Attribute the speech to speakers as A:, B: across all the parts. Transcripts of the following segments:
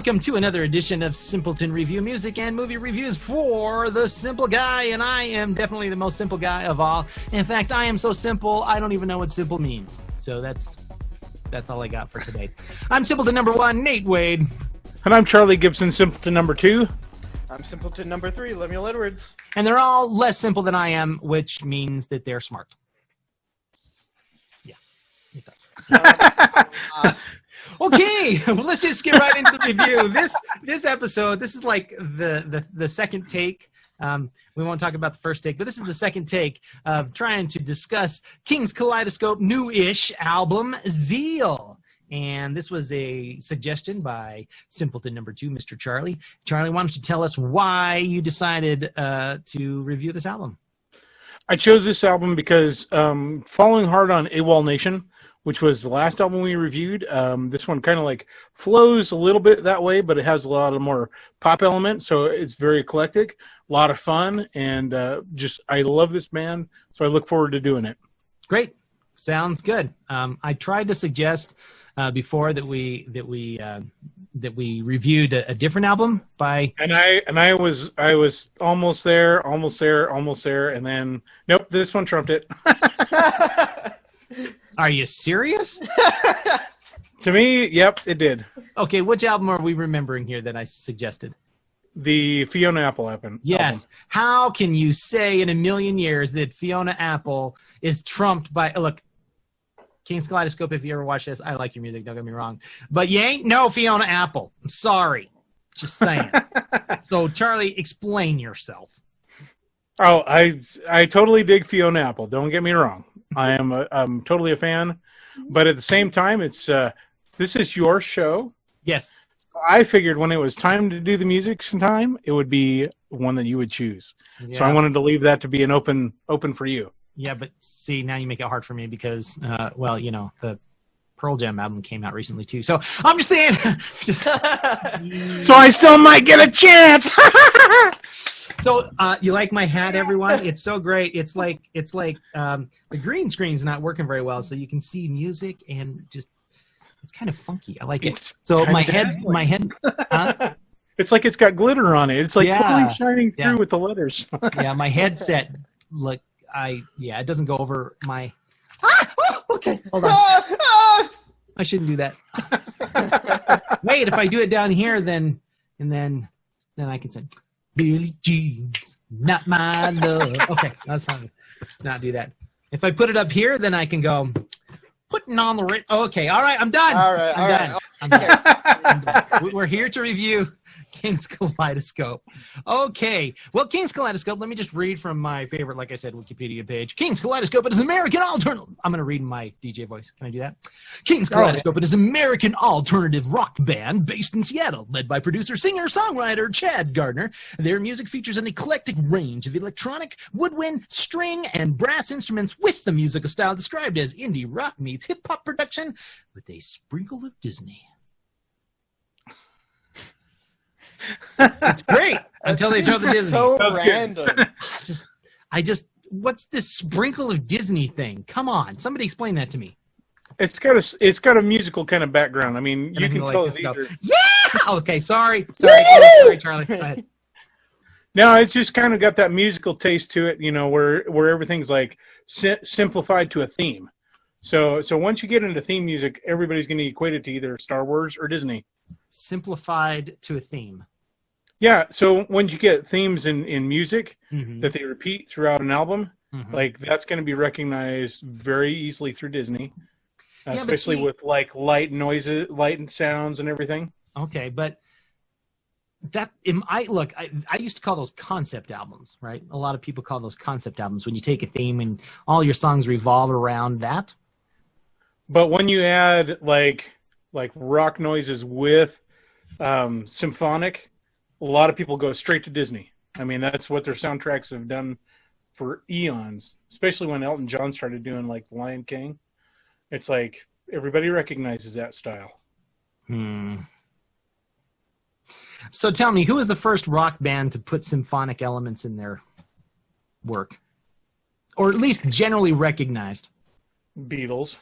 A: welcome to another edition of Simpleton Review Music and Movie Reviews for the Simple Guy, and I am definitely the most simple guy of all. In fact, I am so simple, I don't even know what simple means. So that's all I got for today. I'm Simpleton number 1, Nate Wade.
B: And I'm Charlie Gibson, Simpleton number 2.
C: I'm Simpleton number 3, Lemuel Edwards.
A: And they're all less simple than I am, which means that they're smart. Yeah, it does. Okay, well, let's just get right into the review. This episode, this is like the second take. We won't talk about the first take, but this is the second take of trying to discuss Kings Kaleidoscope new-ish album, Zeal. And this was a suggestion by Simpleton number 2, Mr. Charlie. Charlie, why don't you tell us why you decided to review this album?
B: I chose this album because following hard on AWOL Nation, which was the last album we reviewed, this one kind of like flows a little bit that way, but it has a lot of more pop element, so it's very eclectic, a lot of fun, and I love this band, so I look forward to doing it. Great.
A: Sounds good. I tried to suggest before that we reviewed a different album by,
B: and I was almost there, and then nope, this one trumped it.
A: Are you serious?
B: To me, yep, it did.
A: Okay, which album are we remembering here that I suggested?
B: The Fiona Apple album.
A: Yes. How can you say in a million years that Fiona Apple is trumped by... Look, Kings Kaleidoscope, if you ever watch this, I like your music, don't get me wrong. But you ain't no Fiona Apple. I'm sorry. Just saying. So, Charlie, explain yourself.
B: Oh, I totally dig Fiona Apple. Don't get me wrong. I'm totally a fan. But at the same time, it's this is your show.
A: Yes.
B: I figured when it was time to do the music sometime, it would be one that you would choose. Yeah. So I wanted to leave that to be an open for you.
A: Yeah, but see, now you make it hard for me because, well, you know, the Pearl Jam album came out recently too. So I'm just saying.
B: So I still might get a chance.
A: So you like my hat, everyone? It's so great. It's like the green screen's not working very well, so you can see music and just it's kind of funky. I like it. So my head.
B: It's like it's got glitter on it. It's like totally shining through with the letters.
A: Yeah, my headset. Look, it doesn't go over my. Okay, hold on. I shouldn't do that. Wait, if I do it down here, then I can say. Billie Jean's not my love. Okay, let's not do that. If I put it up here, then I can go putting on the. Okay, all right, I'm done. I'm done. We're here to review Kings Kaleidoscope. Okay, well, Kings Kaleidoscope. Let me just read from my favorite, like I said, Wikipedia page. Kings Kaleidoscope. It is an American alternative. I'm going to read in my DJ voice. Can I do that? Kings Kaleidoscope. It is an American alternative rock band based in Seattle, led by producer, singer, songwriter Chad Gardner. Their music features an eclectic range of electronic, woodwind, string, and brass instruments, with the musical style described as indie rock meets hip hop production with a sprinkle of Disney. It's great until they show the Disney.
C: So random.
A: I just, what's this sprinkle of Disney thing? Come on, somebody explain that to me.
B: It's got a musical kind of background. I mean, you can tell these are...
A: Yeah. Okay. Sorry, Charlie. Go ahead.
B: No, it's just kind of got that musical taste to it. You know, where everything's like simplified to a theme. So once you get into theme music, everybody's going to equate it to either Star Wars or Disney.
A: Simplified to a theme.
B: Yeah, so when you get themes in music that they repeat throughout an album, like that's going to be recognized very easily through Disney, especially with like light noises, light and sounds and everything.
A: Okay, but I used to call those concept albums, right? A lot of people call those concept albums when you take a theme and all your songs revolve around that.
B: But when you add like rock noises with symphonic, a lot of people go straight to Disney. I mean, that's what their soundtracks have done for eons, especially when Elton John started doing like The Lion King. It's like everybody recognizes that style.
A: So tell me, who was the first rock band to put symphonic elements in their work? Or at least generally recognized?
B: Beatles.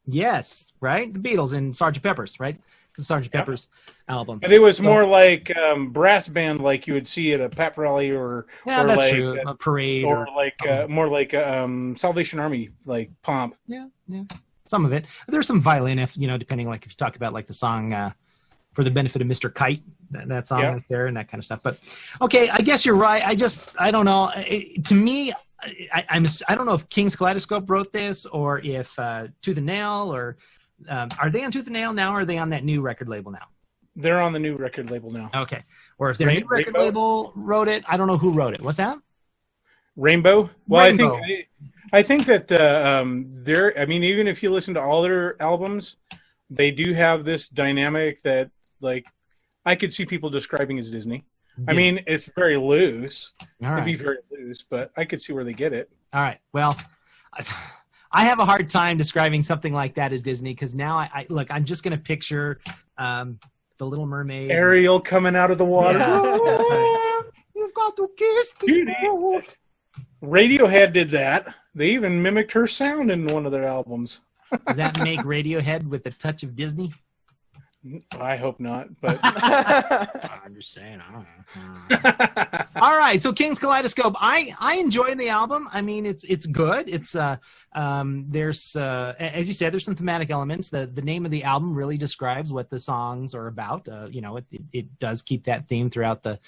A: Yes, right? The Beatles and Sgt. Pepper's, right? Sgt. Pepper's album.
B: But it was more like brass band, like you would see at a pep rally, or
A: That's
B: like
A: true. A parade,
B: or like more like Salvation Army, like pomp.
A: Yeah. Some of it. There's some violin, if depending, like if you talk about like the song "For the Benefit of Mr. Kite," that song right there, and that kind of stuff. But okay, I guess you're right. I don't know. To me, I don't know if Kings Kaleidoscope wrote this, or if Tooth and Nail, or are they on Tooth and Nail now, or are they on that new record label now?
B: They're on the new record label now.
A: Okay. Or if their new record label wrote it, I don't know who wrote it. What's that?
B: Rainbow? Well,
A: Rainbow.
B: I think that they're. I mean, even if you listen to all their albums, they do have this dynamic that, like, I could see people describing as Disney. I mean, it's very loose.
A: All right.
B: It'd be very loose, but I could see where they get it.
A: All right. Well, I have a hard time describing something like that as Disney, because now I look. I'm just going to picture the Little Mermaid.
B: Ariel coming out of the water.
A: Yeah. You've got to kiss the road.
B: Radiohead did that. They even mimicked her sound in one of their albums.
A: Does that make Radiohead with a touch of Disney?
B: I hope not, but
A: I'm just saying. I don't know. All right, so Kings Kaleidoscope. I enjoy the album. I mean, it's good. It's there's as you said, there's some thematic elements. The name of the album really describes what the songs are about. It does keep that theme throughout the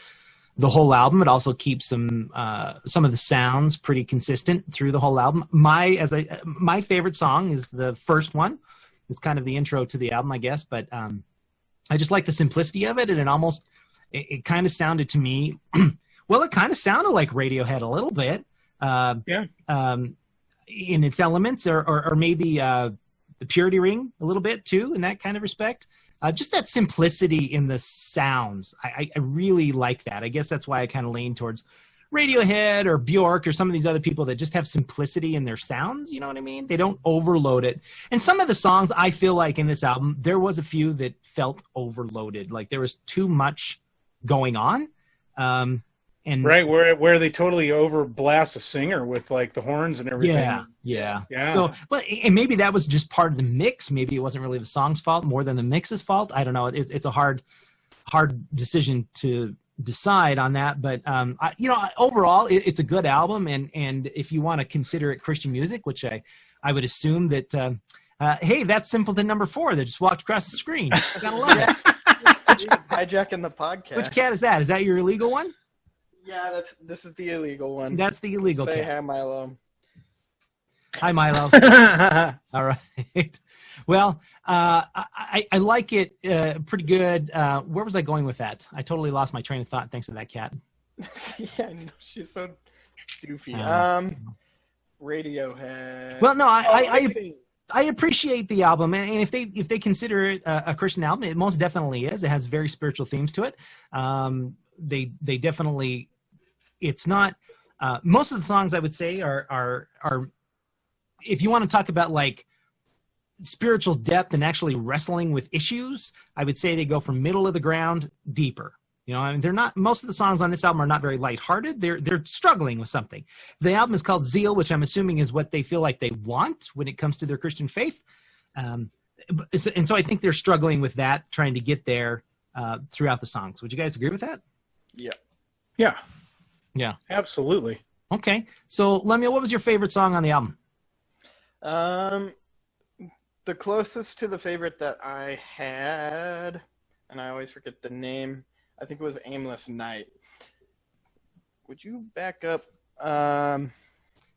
A: whole album. It also keeps some of the sounds pretty consistent through the whole album. My favorite song is the first one. It's kind of the intro to the album, I guess, but I just like the simplicity of it, and it kind of sounded to me, well, it kind of sounded like Radiohead a little bit, in its elements, or maybe the Purity Ring a little bit too, in that kind of respect. Just that simplicity in the sounds, I really like that. I guess that's why I kind of lean towards Radiohead or Bjork or some of these other people that just have simplicity in their sounds. You know what I mean? They don't overload it. And some of the songs, I feel like in this album, there was a few that felt overloaded. Like there was too much going on. And
B: right, where they totally overblast a singer with like the horns and everything.
A: Yeah. So, and maybe that was just part of the mix. Maybe it wasn't really the song's fault more than the mix's fault. I don't know. It's a hard decision to decide on that, but overall it's a good album, and if you want to consider it Christian music, which I would assume that hey, that's Simpleton number 4 that just walked across the screen. I gotta love it.
C: Hijacking the podcast.
A: Which cat is that? Is that your illegal one?
C: Yeah, this is the illegal one.
A: That's the illegal
C: Say
A: cat.
C: hi, Milo.
A: Hi, Milo. All right. Well, I like it pretty good. Where was I going with that? I totally lost my train of thought thanks to that cat.
C: Yeah, I know, she's so doofy. Radiohead.
A: Well, no, I appreciate the album, and if they consider it a Christian album, it most definitely is. It has very spiritual themes to it. They definitely. It's not. Most of the songs I would say are if you want to talk about like spiritual depth and actually wrestling with issues, I would say they go from middle of the ground deeper. I mean, they're not. Most of the songs on this album are not very lighthearted. They're struggling with something. The album is called Zeal, which I'm assuming is what they feel like they want when it comes to their Christian faith. And so I think they're struggling with that, trying to get there throughout the songs. Would you guys agree with that?
B: Yeah, absolutely.
A: Okay, so Lemuel, what was your favorite song on the album?
C: The closest to the favorite that I had, and I always forget the name, I think it was Aimless Night. Would you back up?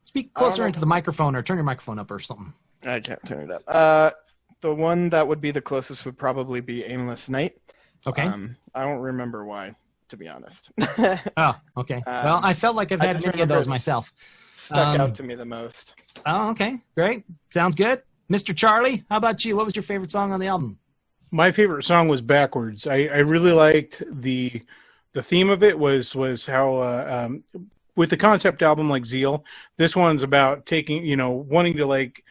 A: Speak closer into the microphone, or turn your microphone up or something.
C: I can't turn it up. The one that would be the closest would probably be Aimless Night.
A: Okay.
C: I don't remember why, to be honest.
A: Oh, okay. Well, I felt like I've had many of those myself.
C: Stuck out to me the most.
A: Oh, okay. Great. Sounds good. Mr. Charlie, how about you? What was your favorite song on the album?
B: My favorite song was Backwards. I really liked the theme of it was how with the concept album like Zeal, this one's about taking, wanting to like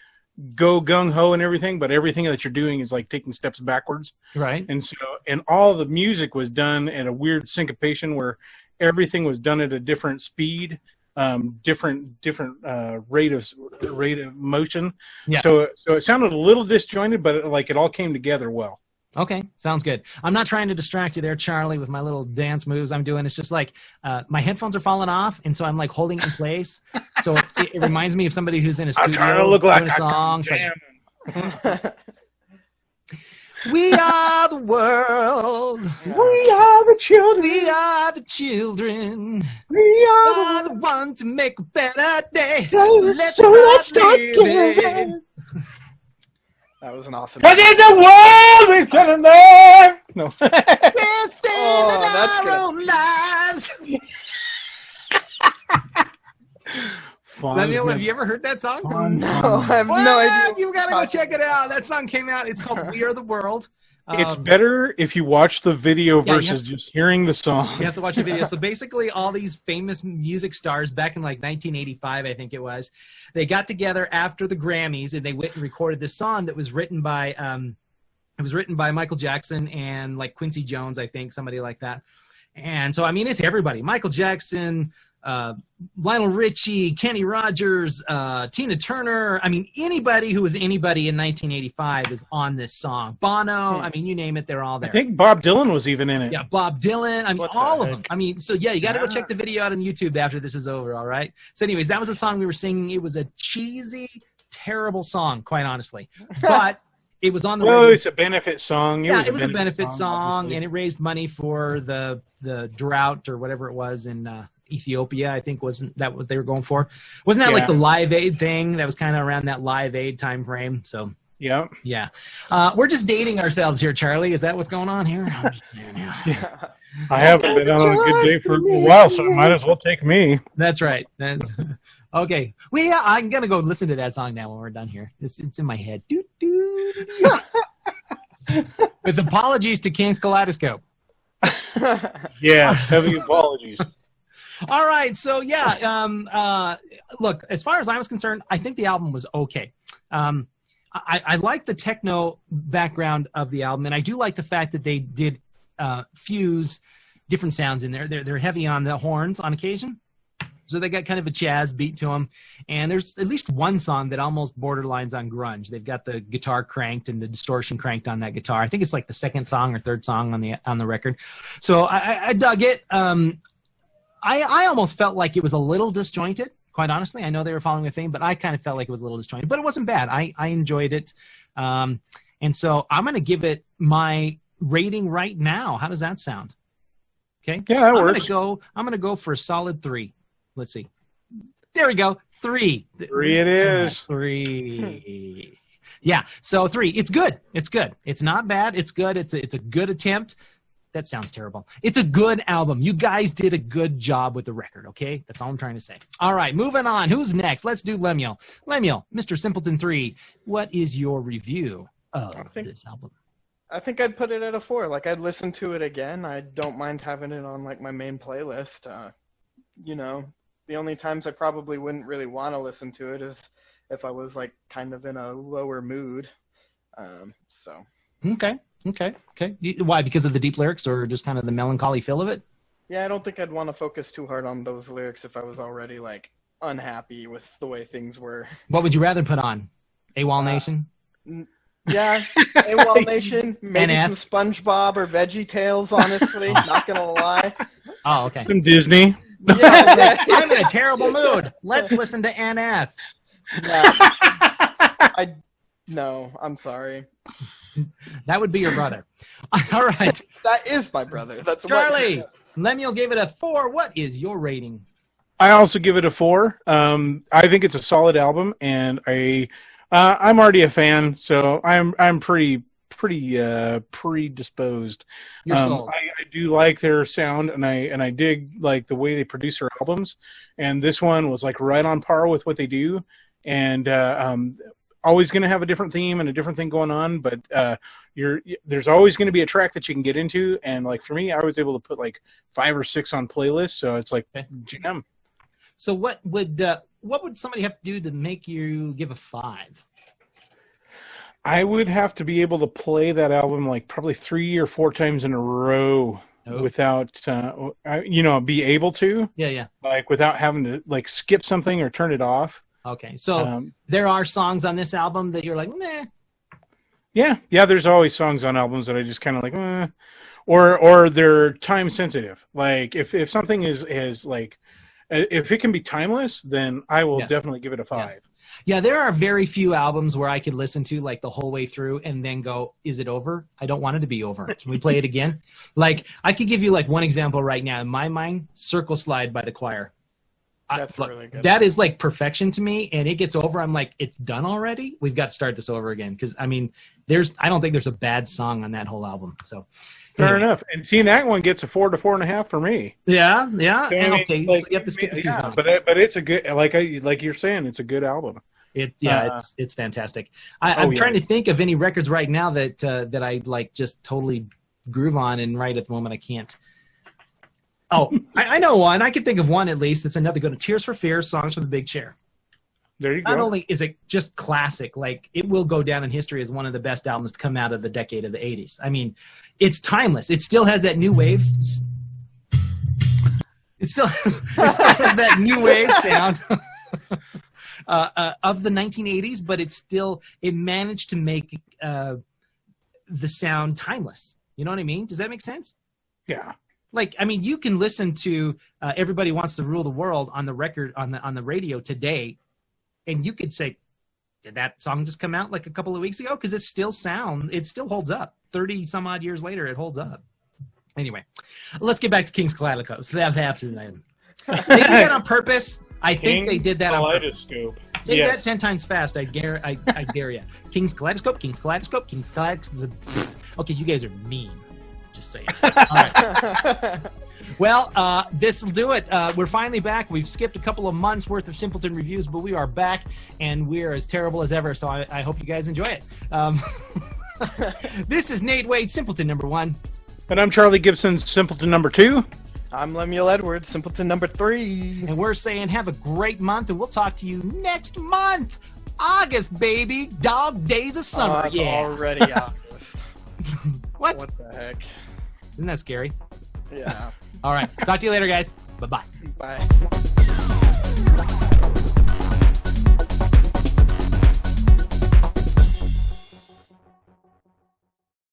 B: go gung ho and everything, but everything that you're doing is like taking steps backwards.
A: Right.
B: And all the music was done at a weird syncopation where everything was done at a different speed, different rate of motion.
A: Yeah.
B: So it sounded a little disjointed, but it all came together well.
A: Okay, sounds good. I'm not trying to distract you there, Charlie, with my little dance moves I'm doing. It's just like my headphones are falling off, and so I'm like holding it in place. So it reminds me of somebody who's in a studio doing a song. We are the world.
B: We are the children.
A: We are the children.
B: We
A: are the one to make a better day.
B: Let's start giving.
C: That was an awesome.
B: Because it's a world we're telling there. No.
A: We're saving
C: that's
A: our own lives. Daniel, have you ever heard that song?
C: No, I have no idea.
A: You gotta go check it out. That song came out. It's called "We Are the World."
B: It's better if you watch the video versus just hearing the song.
A: You have to watch the video. So basically, all these famous music stars back in like 1985, I think it was, they got together after the Grammys and they went and recorded this song that was written by Michael Jackson and like Quincy Jones, I think, somebody like that. And so I mean, it's everybody: Michael Jackson, Lionel Richie, Kenny Rogers, Tina Turner. I mean, anybody who was anybody in 1985 is on this song. Bono. I mean, you name it, they're all there.
B: I think Bob Dylan was even in it.
A: Yeah, Bob Dylan. I mean, all of them. I mean, so yeah, you got to go check the video out on YouTube after this is over. All right. So, anyways, that was a song we were singing. It was a cheesy, terrible song, quite honestly, but it was on the radio.
B: It's a benefit song.
A: It was a benefit song, and it raised money for the drought or whatever it was in Ethiopia. I think wasn't that what they were going for? Wasn't that like the Live Aid thing? That was kind of around that Live Aid time frame. So yeah. We're just dating ourselves here, Charlie. Is that what's going on here? I'm just saying,
B: I haven't been on a good day for a while, so it might as well take me.
A: That's right. That's okay. Well, yeah, I'm gonna go listen to that song now when we're done here. It's in my head. With apologies to Kings Kaleidoscope.
B: Yes, heavy apologies.
A: All right, so look, as far as I was concerned, I think the album was okay. I like the techno background of the album, and I do like the fact that they did fuse different sounds in there. They're heavy on the horns on occasion, so they got kind of a jazz beat to them. And there's at least one song that almost borderlines on grunge. They've got the guitar cranked and the distortion cranked on that guitar. I think it's like the second song or third song on the record. So I dug it. I almost felt like it was a little disjointed, quite honestly. I know they were following a theme, but I kind of felt like it was a little disjointed. But it wasn't bad. I enjoyed it. And so I'm going to give it my rating right now. How does that sound? Okay.
B: Yeah, that works.
A: I'm going to go for a solid 3. Let's see. There we go. 3.
B: 3 it is.
A: 3. Yeah. So 3. It's good. It's good. It's not bad. It's good. It's a good attempt. That sounds terrible. It's a good album. You guys did a good job with the record, okay? That's all I'm trying to say. All right, moving on. Who's next? Let's do Lemuel. Lemuel, Mr. Simpleton 3, what is your review of this album?
C: I think I'd put it at a 4. Like, I'd listen to it again. I don't mind having it on, like, my main playlist. The only times I probably wouldn't really want to listen to it is if I was, like, kind of in a lower mood.
A: Okay. Why? Because of the deep lyrics or just kind of the melancholy feel of it?
C: Yeah, I don't think I'd want to focus too hard on those lyrics if I was already, like, unhappy with the way things were.
A: What would you rather put on? AWOL Nation?
C: Yeah, AWOL Nation. Maybe some SpongeBob or Veggie Tales, honestly. Not going to lie.
A: Oh, okay.
B: Some Disney.
C: Yeah.
A: I'm in a terrible mood. Let's listen to NF.
C: Yeah. No, I'm sorry.
A: That would be your brother. All right.
C: That is my brother. That's
A: Charlie. Lemuel gave it a 4. What is your rating?
B: I also give it a 4. I think it's a solid album, and I'm already a fan, so I'm pretty predisposed.
A: You're sold.
B: I do like their sound, and I dig like the way they produce their albums, and this one was like right on par with what they do, and always going to have a different theme and a different thing going on, but there's always going to be a track that you can get into, and like for me, I was able to put like 5 or 6 on playlists, so it's like jam.
A: So what would somebody have to do to make you give a 5?
B: I would have to be able to play that album like probably 3 or 4 times in a row without, be able to.
A: Yeah.
B: Like without having to like skip something or turn it off.
A: Okay, so there are songs on this album that you're like, meh.
B: Yeah, there's always songs on albums that I just kind of like, or they're time sensitive. Like if something is like, if it can be timeless, then I will definitely give it a 5.
A: Yeah, there are very few albums where I could listen to like the whole way through and then go, is it over? I don't want it to be over. Can we play it again? Like, I could give you like one example right now. In my mind, Circle Slide by The Choir.
C: That's really good.
A: That is like perfection to me, and it gets over. I'm like, it's done already? We've got to start this over again. Because, I mean, I don't think there's a bad song on that whole album. So
B: Fair enough. And seeing that one gets a 4 to 4.5 for me.
A: Yeah.
B: So, I mean,
A: okay,
B: like,
A: so you have to skip a few songs.
B: But it's a good, like you're saying, it's a good album.
A: It's fantastic. I'm trying to think of any records right now that I like just totally groove on, and right at the moment I can't. Oh, I know one. I can think of one at least. That's another good one. Tears for Fears, Songs for the Big Chair.
B: There you go.
A: Not only is it just classic, like it will go down in history as one of the best albums to come out of the decade of the 80s. I mean, it's timeless. It still has that new wave. It still has that new wave sound of the 1980s, but it managed to make the sound timeless. You know what I mean? Does that make sense?
B: Yeah.
A: Like, I mean, you can listen to Everybody Wants to Rule the World on the record, on the radio today, and you could say, did that song just come out like a couple of weeks ago? Because it still holds up. 30 some odd years later, it holds up. Anyway, let's get back to Kings Kaleidoscope. So that happened. They did that on purpose. I think they did that on purpose. Say that 10 times fast. I dare you. Kings Kaleidoscope, Kings Kaleidoscope, Kings Kaleidoscope. Okay, you guys are mean. Just saying. All right. Well, this will do it. We're finally back. We've skipped a couple of months worth of Simpleton reviews, but we are back, and we're as terrible as ever. So I hope you guys enjoy it. This is Nate Wade, Simpleton number 1.
B: And I'm Charlie Gibson, Simpleton number 2.
C: I'm Lemuel Edwards, Simpleton number 3.
A: And we're saying have a great month, and we'll talk to you next month. August, baby. Dog days of summer.
C: It's already August.
A: What?
C: What the heck?
A: Isn't that scary?
C: Yeah.
A: All right. Talk to you later, guys. Bye-bye.
C: Bye.